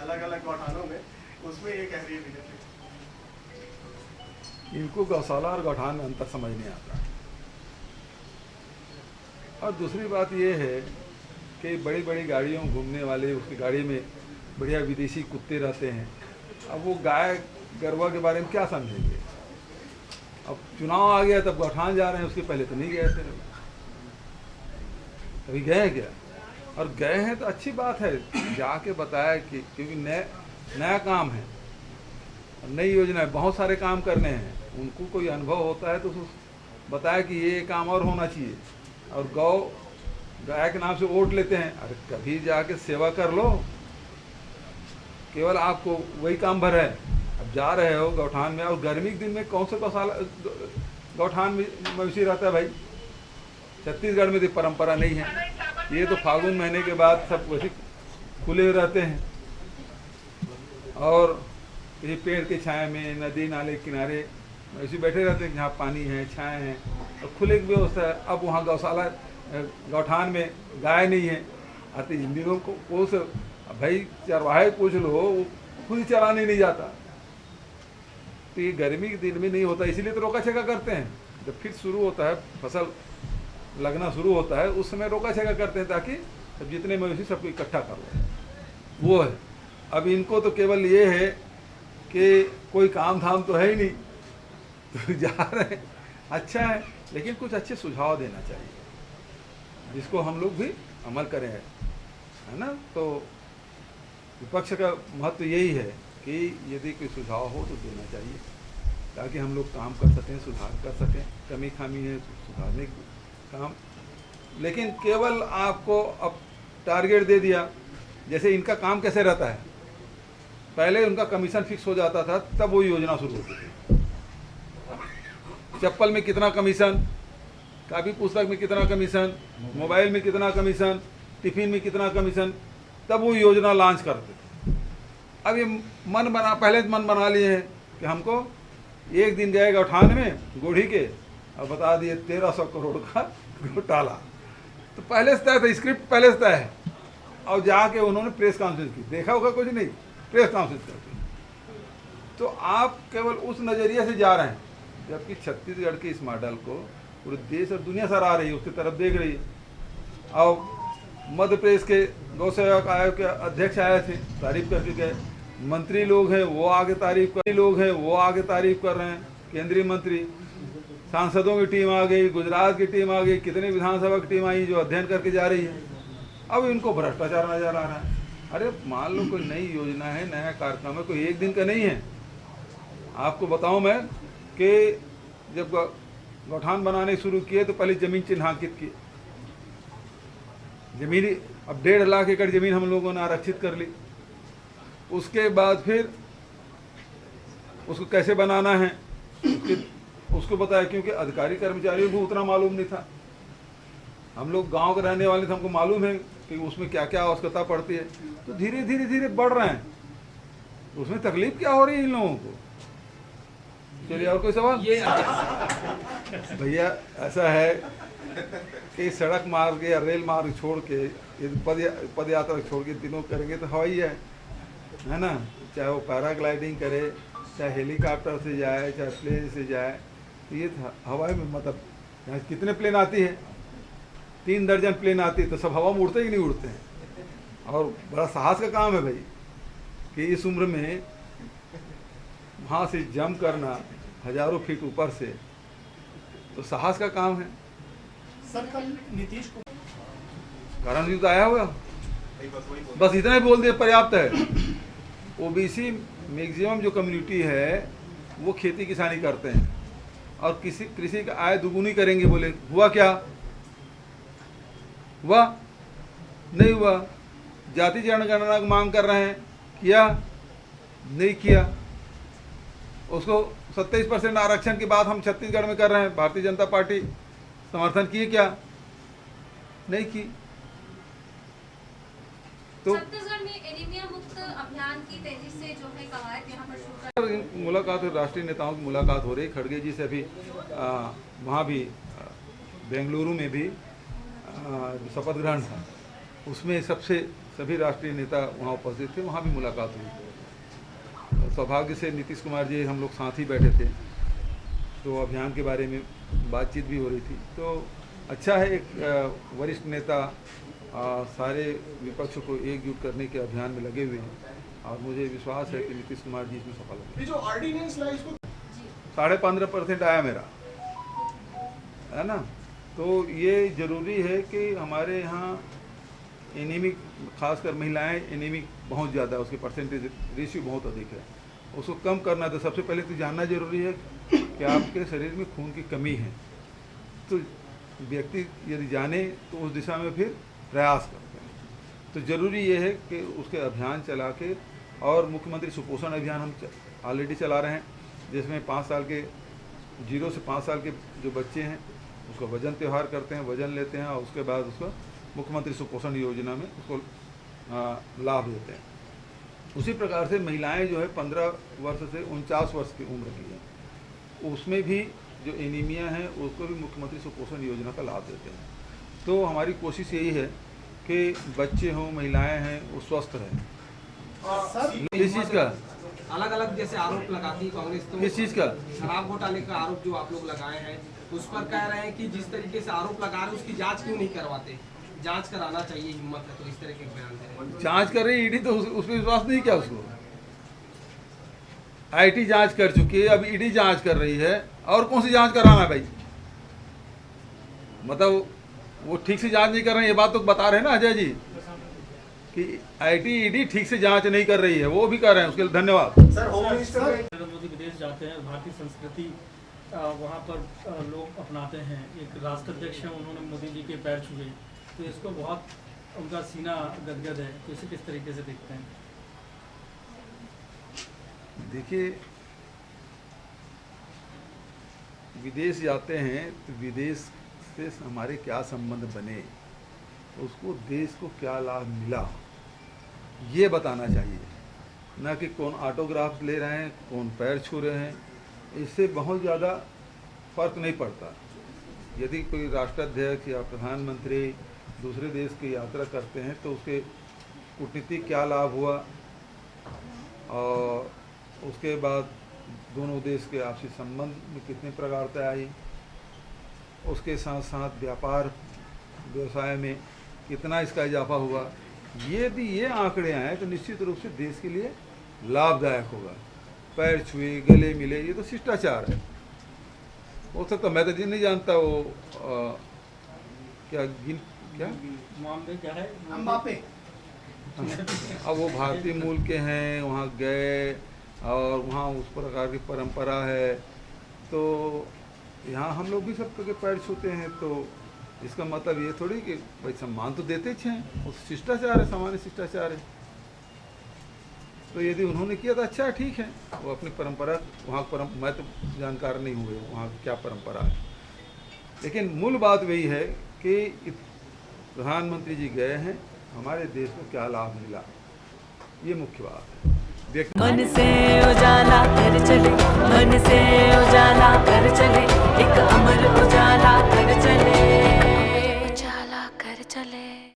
अलग अलग गौठानों में, उसमें ये कह रही है बीजेपी। इनको गौशाला और गौठान में अंतर समझ नहीं आता। और दूसरी बात ये है कि बड़ी बड़ी गाड़ियों में घूमने वाले, उसकी गाड़ी में बढ़िया विदेशी कुत्ते रहते हैं। अब वो गाय गरवा के बारे में क्या समझेंगे। अब चुनाव आ गया तब गौठान जा रहे हैं, उसके पहले तो नहीं गए थे। कभी गए हैं क्या? और गए हैं तो अच्छी बात है, जाके बताया कि क्योंकि नया काम है, नई योजना है, बहुत सारे काम करने हैं, उनको कोई अनुभव होता है तो बताया कि ये काम और होना चाहिए। और गाय के नाम से वोट लेते हैं। अरे कभी जाके सेवा कर लो, केवल आपको वही काम भर है। अब जा रहे हो गौठान में, और गर्मी के दिन में कौन सा गौशाला गौठान में मवेशी रहता है भाई? छत्तीसगढ़ में तो परंपरा नहीं है। ये तो फागुन महीने के बाद सब वैसे खुले रहते हैं, और किसी पेड़ के छाए में, नदी नाले किनारे ऐसे बैठे रहते हैं जहाँ पानी है, छाए हैं और खुले की व्यवस्था है। अब वहाँ गौशाला गौठान में गाय नहीं है। आते इन दिनों को भाई चरवाहे पूछ लो, वो खुद ही चराने नहीं जाता। तो ये गर्मी के दिन में नहीं होता, इसीलिए तो रोका छेका करते हैं। जब फिर शुरू होता है, फसल लगना शुरू होता है, उस समय रोका छेका करते हैं ताकि सब जितने मवेशी सबको इकट्ठा कर लो। वो है। अब इनको तो केवल ये है कि कोई काम धाम तो है ही नहीं, तो जा रहे हैं। अच्छा है, लेकिन कुछ अच्छे सुझाव देना चाहिए जिसको हम लोग भी अमल करें, है ना। तो विपक्ष का महत्व यही है कि यदि कोई सुझाव हो तो देना चाहिए, ताकि हम लोग काम कर सकें, सुधार कर सकें। कमी खामी है तो सुधारने का काम। लेकिन केवल आपको अब टारगेट दे दिया, जैसे इनका काम कैसे रहता है, पहले उनका कमीशन फिक्स हो जाता था, तब वो योजना शुरू होती थी। चप्पल में कितना कमीशन, कापी पुस्तक में कितना कमीशन, मोबाइल में कितना कमीशन, टिफिन में कितना कमीशन, तब वो योजना लॉन्च करते थे। अब ये पहले मन बना लिए हैं कि हमको एक दिन गए गौठान में गोढ़ी के और बता दिए 1300 करोड़ का घोटाला। तो पहले से तय था, स्क्रिप्ट पहले से तय है। और जाके उन्होंने प्रेस कॉन्फ्रेंस की, देखा होगा कुछ नहीं, प्रेस कॉन्फ्रेंस करके। तो आप केवल उस नज़रिए से जा रहे हैं, जबकि छत्तीसगढ़ के इस मॉडल को पूरे देश और दुनिया सराह रही है, उसकी तरफ देख रही है। और मध्य प्रदेश के गौ सेवक आयोग के अध्यक्ष आए थे, तारीफ करके गए। मंत्री लोग हैं वो आगे तारीफ कर रहे हैं। केंद्रीय मंत्री, सांसदों की टीम आ गई, गुजरात की टीम आ गई, कितने विधानसभा की टीम आई जो अध्ययन करके जा रही है। अब इनको भ्रष्टाचार नजर आ रहा है। अरे मान लो कोई नई योजना है, नया कार्यक्रम है, कोई एक दिन का नहीं है। आपको बताऊं मैं कि जब गौठान बनाने शुरू किए तो पहले जमीन चिन्हांकित की, जमीन अब 1.5 लाख एकड़ जमीन हम लोगों ने आरक्षित कर ली। उसके बाद फिर उसको कैसे बनाना है उसको बताया, क्योंकि अधिकारी कर्मचारियों को उतना मालूम नहीं था। हम लोग गांव के रहने वाले थे, हमको मालूम है कि उसमें क्या क्या आवश्यकता पड़ती है। तो धीरे धीरे बढ़ रहे हैं, उसमें तकलीफ क्या हो रही है इन लोगों को। चलिए और कोई सवाल? भैया ऐसा है कि सड़क मार्ग या रेल मार्ग छोड़ के, पद यात्रा छोड़ के तीनों करेंगे तो हवाई है ना। चाहे वो पैराग्लाइडिंग करे, चाहे हेलीकॉप्टर से जाए, चाहे प्लेन से जाए, तो ये हवाई में मतलब यहाँ कितने प्लेन आती है, 3 दर्जन प्लेन आती है, तो सब हवा में उड़ते ही नहीं उड़ते हैं। और बड़ा साहस का काम है भाई कि इस उम्र में वहाँ से जंप करना हजारों फीट ऊपर से, तो साहस का काम है। सर कल नीतीश को कारण तो आया होगा, बस इतना ही बोल दिया पर्याप्त है। ओबीसी मैक्सिमम जो कम्युनिटी है वो खेती किसानी करते हैं, और कृषि का आय दुगुनी करेंगे बोले। हुआ क्या? हुआ नहीं हुआ। जाति जनगणना की मांग कर रहे हैं, किया नहीं किया। उसको 27% आरक्षण की बात हम छत्तीसगढ़ में कर रहे हैं, भारतीय जनता पार्टी समर्थन किए क्या? नहीं की। तो छत्तीसगढ़ में एनीमिया मुक्त अभियान की तेजी से जो है कवायद यहाँ पर शुरू मुलाकात, राष्ट्रीय नेताओं की मुलाकात हो रही। खड़गे जी से अभी वहाँ भी बेंगलुरु में भी शपथ ग्रहण था, उसमें सबसे सभी राष्ट्रीय नेता वहाँ उपस्थित थे, वहाँ भी मुलाकात हुई। सौभाग्य से नीतीश कुमार जी हम लोग साथ ही बैठे थे, तो अभियान के बारे में बातचीत भी हो रही थी। तो अच्छा है, एक वरिष्ठ नेता सारे विपक्ष को एकजुट करने के अभियान में लगे हुए हैं और मुझे विश्वास है कि नीतीश कुमार जी इसमें सफल होंगे। ये जो ऑर्डिनेंस ला इसको 15.5% आया मेरा, है ना। तो ये ज़रूरी है कि हमारे यहाँ एनीमिक, खासकर महिलाएं एनीमिक बहुत ज़्यादा, उसके परसेंटेज रेशियो बहुत अधिक है, उसको कम करना। तो सबसे पहले तो जानना जरूरी है कि आपके शरीर में खून की कमी है। तो व्यक्ति यदि जाने तो उस दिशा में फिर प्रयास करते हैं। तो ज़रूरी ये है कि उसके अभियान चला के, और मुख्यमंत्री सुपोषण अभियान हम ऑलरेडी चला रहे हैं, जिसमें 5 साल के 0 से 5 साल के जो बच्चे हैं उसको वजन त्यौहार करते हैं, वजन लेते हैं और उसके बाद उसको मुख्यमंत्री सुपोषण योजना में उसको लाभ देते हैं। उसी प्रकार से महिलाएं जो है 15 वर्ष से 49 वर्ष की उम्र की है, उसमें भी जो एनीमिया है उसको भी मुख्यमंत्री सुपोषण योजना का लाभ देते हैं। तो हमारी कोशिश यही है कि बच्चे हों, महिलाएं हैं, वो स्वस्थ रहें। इस चीज़ का अलग अलग जैसे आरोप लगाती है कांग्रेस, तो किस चीज़ का? शराब घोटाले का आरोप जो आप लोग लगाए हैं उस पर कह रहे हैं कि जिस तरीके से आरोप लगा रहे हैं उसकी जांच क्यों नहीं करवाते, जांच कराना चाहिए, हिम्मत है तो इस तरह के बयान दे रहे हैं। जांच कर रही ईडी, तो उस पर विश्वास नहीं किया उसको। आईटी जांच कर चुकी है, अब ईडी जांच कर रही है, और कौन सी जांच कराना भाई? मतलब वो ठीक से जांच नहीं कर रहे हैं, ये बात तो बता रहे हैं ना अजय जी कि आईटी ईडी ठीक से जांच नहीं कर रही है, वो भी कर रहे हैं, उसके लिए धन्यवाद। Sir home minister Narendra Modi विदेश जाते हैं, भारतीय संस्कृति वहाँ पर लोग अपनाते हैं। एक राष्ट्राध्यक्ष हैं, उन्होंने मोदी जी के पैर छुए, तो इसको बहुत, उनका सीना गदगद है, तो इसे किस तरीके से देखते हैं? देखिए, विदेश जाते हैं तो विदेश से हमारे क्या संबंध बने, उसको देश को क्या लाभ मिला, ये बताना चाहिए, ना कि कौन ऑटोग्राफ ले रहे हैं, कौन पैर छू रहे हैं। इससे बहुत ज़्यादा फर्क नहीं पड़ता। यदि कोई राष्ट्राध्यक्ष या प्रधानमंत्री दूसरे देश की यात्रा करते हैं तो उसके कूटनीतिक क्या लाभ हुआ, और उसके बाद दोनों देश के आपसी संबंध में कितनी प्रगाढ़ता आई, उसके साथ साथ व्यापार व्यवसाय में कितना इसका इजाफा हुआ, यदि ये आंकड़े आए तो निश्चित रूप से देश के लिए लाभदायक होगा। पैर छुए, गले मिले, ये तो शिष्टाचार है। हो सकता, मैं तो नहीं जानता वो क्या मामले क्या है? अम्बापे अब वो भारतीय मूल के हैं, वहाँ गए और वहाँ उस प्रकार की परंपरा है, तो यहाँ हम लोग भी सबके पैर छूते हैं, तो इसका मतलब ये थोड़ी कि भाई सम्मान तो देते हैं, वो शिष्टाचार है, सामान्य शिष्टाचार है। तो यदि उन्होंने किया तो अच्छा है, ठीक है, वो अपनी परंपरा, वहाँ मैं तो जानकार नहीं हुए वहाँ की क्या परंपरा है, लेकिन मूल बात वही है कि प्रधानमंत्री जी गए हैं, हमारे देश को क्या लाभ मिला, ये मुख्य बात है। मन से उजाला कर चले, मन से उजाला कर चले, एक अमर उजाला कर चले।